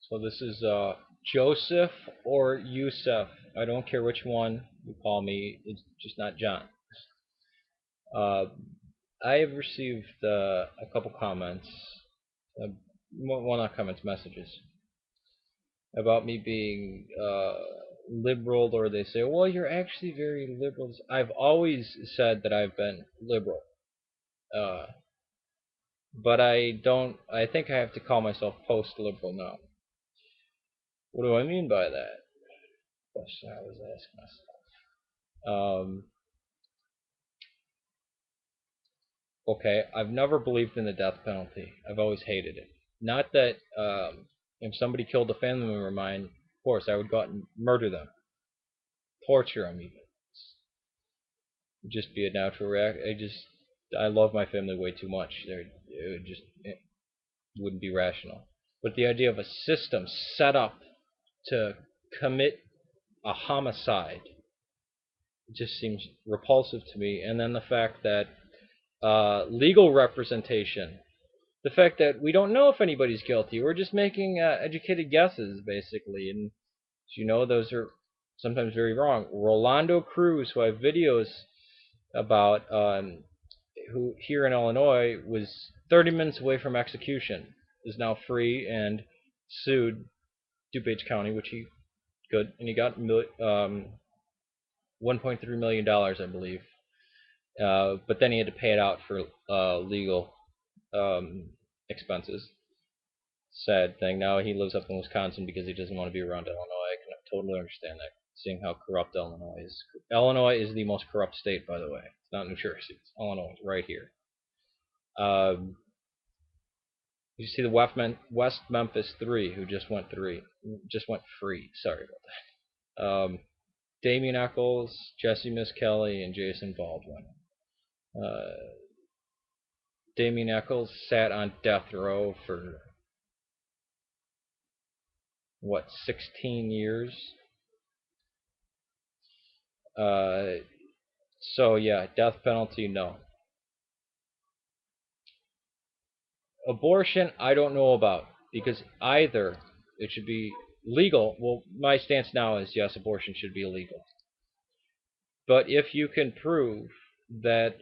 So this is Joseph or Yusuf. I don't care which one you call me. It's just not John. Uh, I have received a couple comments, uh, well, not comments, messages about me being liberal, or they say, "Well, you're actually very liberal." I've always said that I've been liberal, uh, but I don't. I think I have to call myself post-liberal now. What do I mean by that? Question I was asking myself. Okay, I've never believed in the death penalty. I've always hated it. Not that if somebody killed a family member of mine, of course I would go out and murder them, torture them even. It'd just be a natural reaction. I love my family way too much. It wouldn't be rational. But the idea of a system set up to commit a homicide just seems repulsive to me. And then the fact that legal representation, the fact that we don't know if anybody's guilty. We're just making educated guesses, basically. And those are sometimes very wrong. Rolando Cruz, who I have videos about, who here in Illinois was 30 minutes away from execution, is now free and sued DuPage County, which he could, and he got $1.3 million, I believe. But then he had to pay it out for legal um, expenses. Sad thing. Now he lives up in Wisconsin because he doesn't want to be around Illinois. I can totally understand that, seeing how corrupt Illinois is. Illinois is the most corrupt state, by the way. It's not New Jersey. It's Illinois. It's right here. Um, you see the West Memphis Three, who just went free. Sorry about that. Damian Eccles, Jesse Miss Kelly, and Jason Baldwin. Uh, Damian Eccles sat on death row for what, 16 years. Uh, so yeah, death penalty, no. Abortion, I don't know about, because either it should be legal. Well, my stance now is yes, abortion should be illegal. But if you can prove that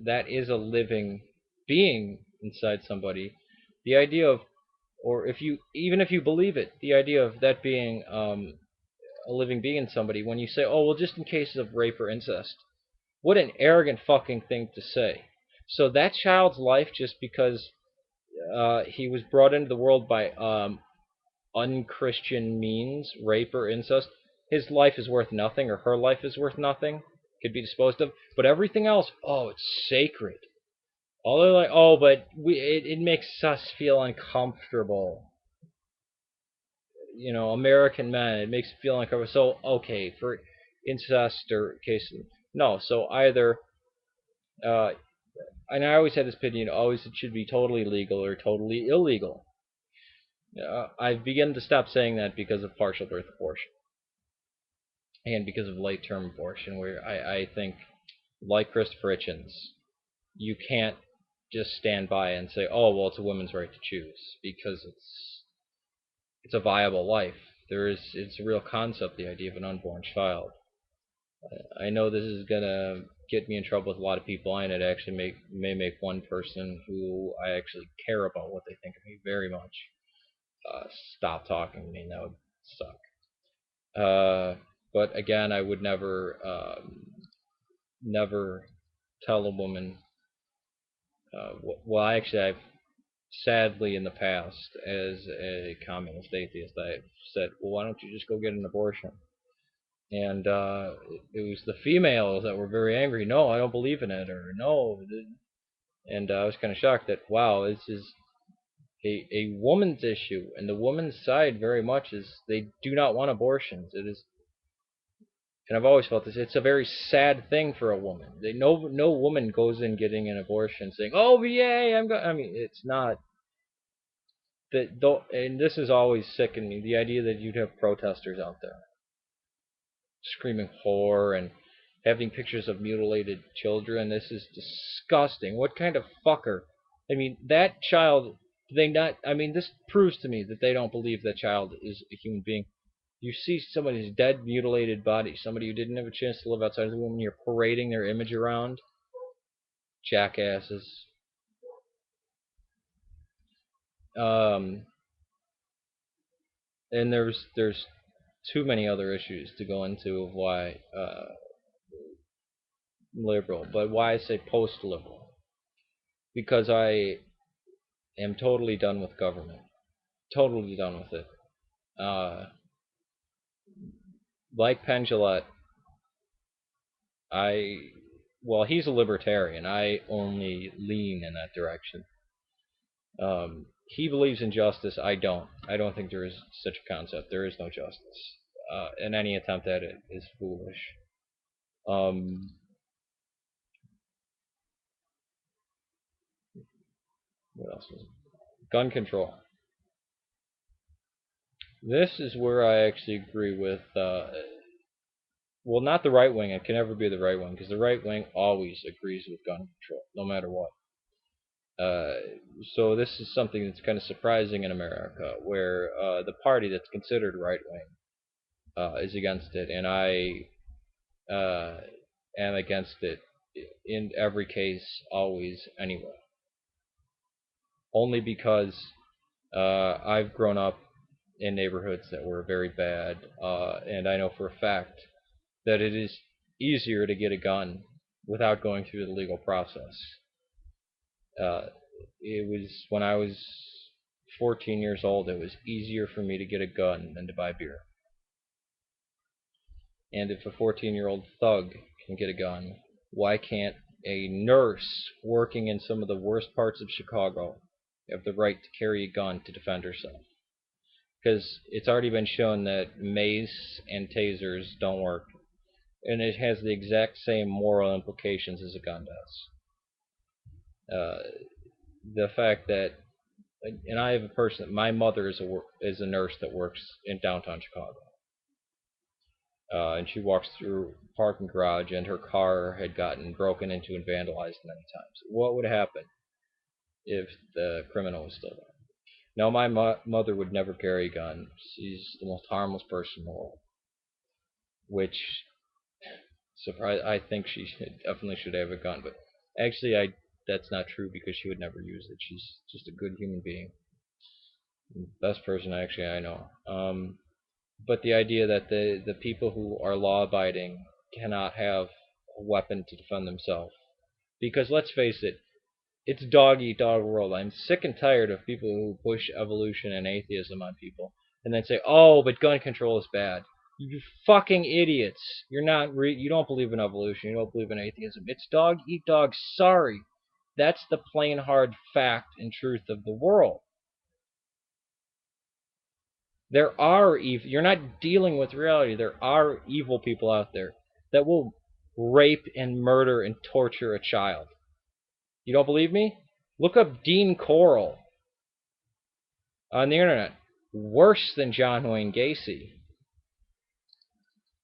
that is a living being inside somebody, the idea of, or if you even if you believe it, the idea of that being a living being in somebody, when you say, "Oh, well, just in cases of rape or incest," what an arrogant fucking thing to say. So that child's life, just because he was brought into the world by unchristian means, rape or incest, his life is worth nothing, or her life is worth nothing, could be disposed of. But everything else, oh, it's sacred. All they're like, oh, but it makes us feel uncomfortable. American men, it makes it feel uncomfortable. So, okay, for incest or cases, no. So either, uh, and I always had this opinion, always it should be totally legal or totally illegal. I've begun to stop saying that because of partial birth abortion and because of late term abortion, where I think, like Christopher Hitchens, you can't just stand by and say, oh, well, it's a woman's right to choose, because it's a viable life. It's a real concept, the idea of an unborn child. I know this is gonna get me in trouble with a lot of people, and it actually may make one person who I actually care about what they think of me very much stop talking to me, and that would suck. But again, I would never tell a woman. Well, actually, I've sadly in the past, as a communist atheist, I've said, well, why don't you just go get an abortion? And it was the females that were very angry. No, I don't believe in it, or no. And I was kind of shocked that, wow, this is a woman's issue, and the woman's side very much is they do not want abortions. It is, and I've always felt this. It's a very sad thing for a woman. No woman goes in getting an abortion saying, "Oh, yay, I'm going." I mean, it's not that. And this is always sickened me. The idea that you'd have protesters out there screaming horror and having pictures of mutilated children. This is disgusting. What kind of fucker? I mean, that child. Do they not? I mean, this proves to me that they don't believe that child is a human being. You see somebody's dead, mutilated body, somebody who didn't have a chance to live outside of the womb, and you're parading their image around. Jackasses. Um, and there's too many other issues to go into of why liberal, but why I say post-liberal, because I am totally done with government, totally done with it. Uh, like Penn I well, he's a libertarian. I only lean in that direction. He believes in justice. I don't. I don't think there is such a concept. There is no justice, and any attempt at it is foolish. Um, what else was it? Gun control. This is where I actually agree with. Well, not the right wing. It can never be the right wing because the right wing always agrees with gun control, no matter what. Uh, so this is something that's kind of surprising in America, where the party that's considered right wing is against it, and I uh, am against it in every case, always, anyway. Only because I've grown up in neighborhoods that were very bad, and I know for a fact that it is easier to get a gun without going through the legal process. Uh, it was when I was 14 years old, it was easier for me to get a gun than to buy beer. And if a 14-year-old thug can get a gun, why can't a nurse working in some of the worst parts of Chicago have the right to carry a gun to defend herself? Because it's already been shown that mace and tasers don't work, and it has the exact same moral implications as a gun does. Uh, the fact that, and I have a person, my mother is a nurse that works in downtown Chicago, and she walks through a parking garage, and her car had gotten broken into and vandalized many times. What would happen if the criminal was still there? No, my mother would never carry a gun. She's the most harmless person in the world, which surprise. I think she definitely should have a gun, but actually, I that's not true because she would never use it. She's just a good human being, best person actually I know. But the idea that the people who are law abiding cannot have a weapon to defend themselves, because let's face it, it's dog eat dog world. I'm sick and tired of people who push evolution and atheism on people and then say, "Oh, but gun control is bad." You fucking idiots! You don't believe in evolution. You don't believe in atheism. It's dog eat dog. Sorry, that's the plain hard fact and truth of the world. There are evil. You're not dealing with reality. There are evil people out there that will rape and murder and torture a child. You don't believe me? Look up Dean Corll on the internet. Worse than John Wayne Gacy.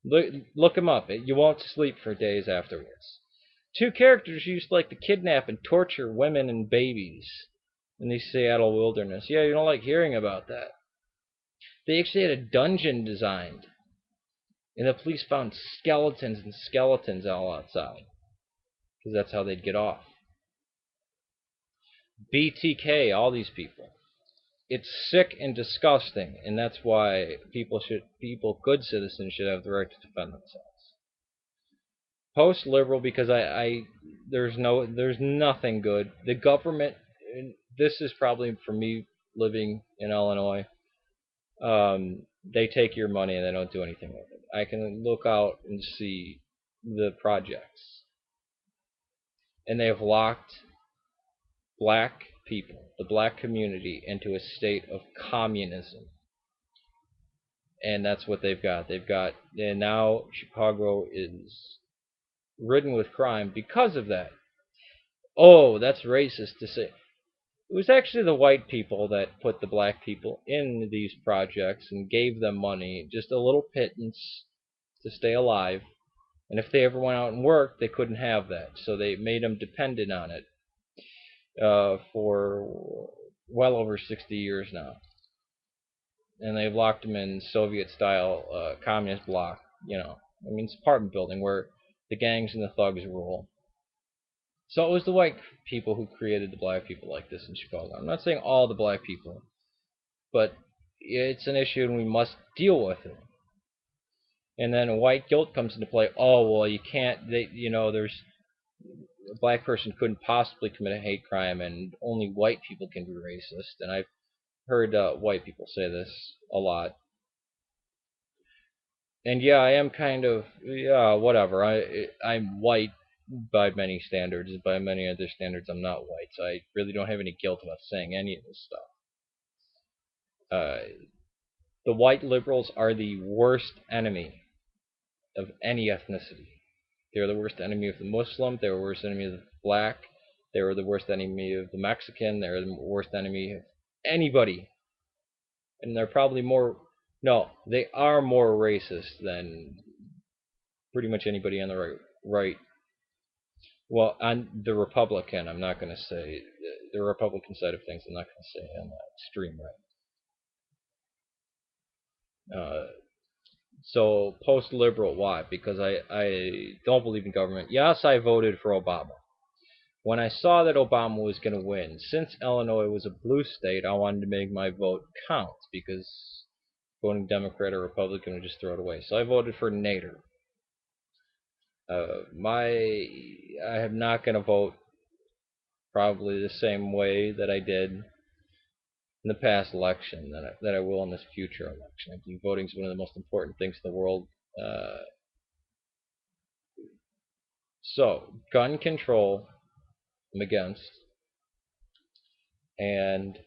Look him up. You won't sleep for days afterwards. Two characters used like to kidnap and torture women and babies in the Seattle wilderness. Yeah, you don't like hearing about that. They actually had a dungeon designed, and the police found skeletons and skeletons all outside because that's how they'd get off. BTK, all these people. It's sick and disgusting, and that's why good citizens should have the right to defend themselves. Post liberal because there's nothing good. The government, this is probably for me living in Illinois. They take your money and they don't do anything with it. I can look out and see the projects, and they have locked black people, the black community, into a state of communism. And that's what they've got. And now Chicago is ridden with crime because of that. Oh, that's racist to say. It was actually the white people that put the black people in these projects and gave them money, just a little pittance to stay alive. And if they ever went out and worked, they couldn't have that. So they made them dependent on it for well over 60 years now, and they've locked them in Soviet-style communist block. I mean, it's apartment building where the gangs and the thugs rule. So it was the white people who created the black people like this in Chicago. I'm not saying all the black people, but it's an issue and we must deal with it. And then white guilt comes into play. Oh well, you can't. There's a black person couldn't possibly commit a hate crime, and only white people can be racist. And I've heard white people say this a lot. And yeah, I am kind of whatever. I'm white by many standards. By many other standards, I'm not white, so I really don't have any guilt about saying any of this stuff. The white liberals are the worst enemy of any ethnicity. They're the worst enemy of the Muslim. They're the worst enemy of the black. They were the worst enemy of the Mexican. They're the worst enemy of anybody. And they're probably more. No, they are more racist than pretty much anybody on the right. Well, on the Republican, I'm not going to say the Republican side of things. I'm not going to say on the extreme right. So post-liberal, why? Because I don't believe in government. Yes, I voted for Obama. When I saw that Obama was going to win, since Illinois was a blue state, I wanted to make my vote count because voting Democrat or Republican would just throw it away. So I voted for Nader. I am not going to vote probably the same way that I did in the past election that I will in this future election. I think voting is one of the most important things in the world. So gun control, I'm against, and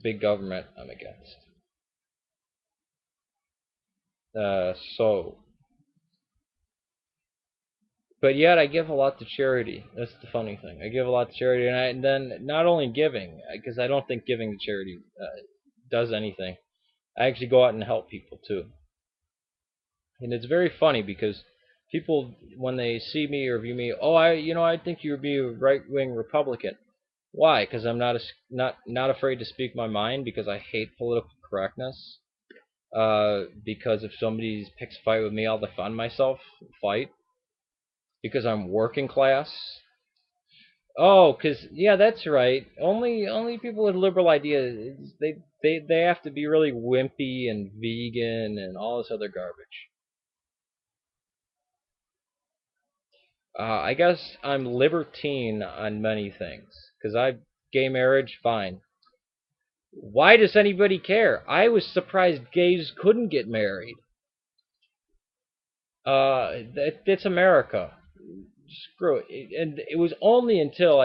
big government, I'm against. So, but yet I give a lot to charity. That's the funny thing. I give a lot to charity, and then not only giving, because I don't think giving to charity does anything. I actually go out and help people too. And it's very funny because people, when they see me or view me, oh, I think you would be a right-wing Republican. Why? Because I'm not afraid to speak my mind because I hate political correctness. Because if somebody picks a fight with me, I'll defend myself, fight. Because I'm working class. Oh, because yeah, that's right. Only people with liberal ideas they have to be really wimpy and vegan and all this other garbage. I guess I'm libertine on many things because gay marriage, fine. Why does anybody care? I was surprised gays couldn't get married. It's America. Screw it. And it was only until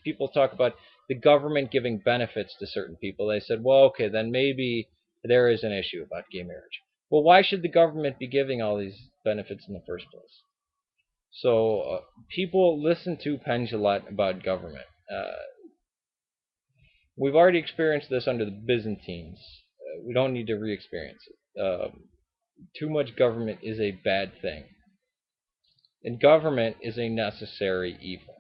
people talk about the government giving benefits to certain people, they said, well, okay, then maybe there is an issue about gay marriage. Well, why should the government be giving all these benefits in the first place? So people listen to Penn about government. We've already experienced this under the Byzantines. We don't need to re-experience it. Too much government is a bad thing, and government is a necessary evil.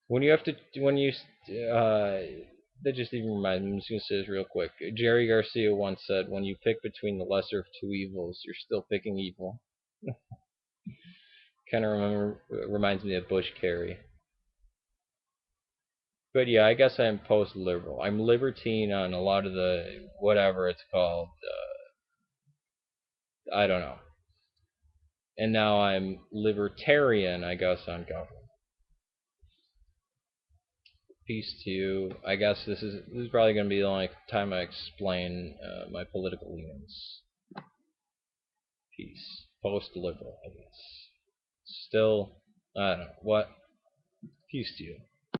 When you have to, when you, that just even reminds me. I'm just gonna say this real quick. Jerry Garcia once said, "When you pick between the lesser of two evils, you're still picking evil." Kind of reminds me of Bush Kerry. But yeah, I guess I'm post-liberal. I'm libertine on a lot of the whatever it's called. I don't know. And now I'm libertarian, I guess, on government. Peace to you. I guess this is probably going to be the only time I explain my political leanings. Peace. Post-liberal, I guess. Still, I don't know. What? Peace to you.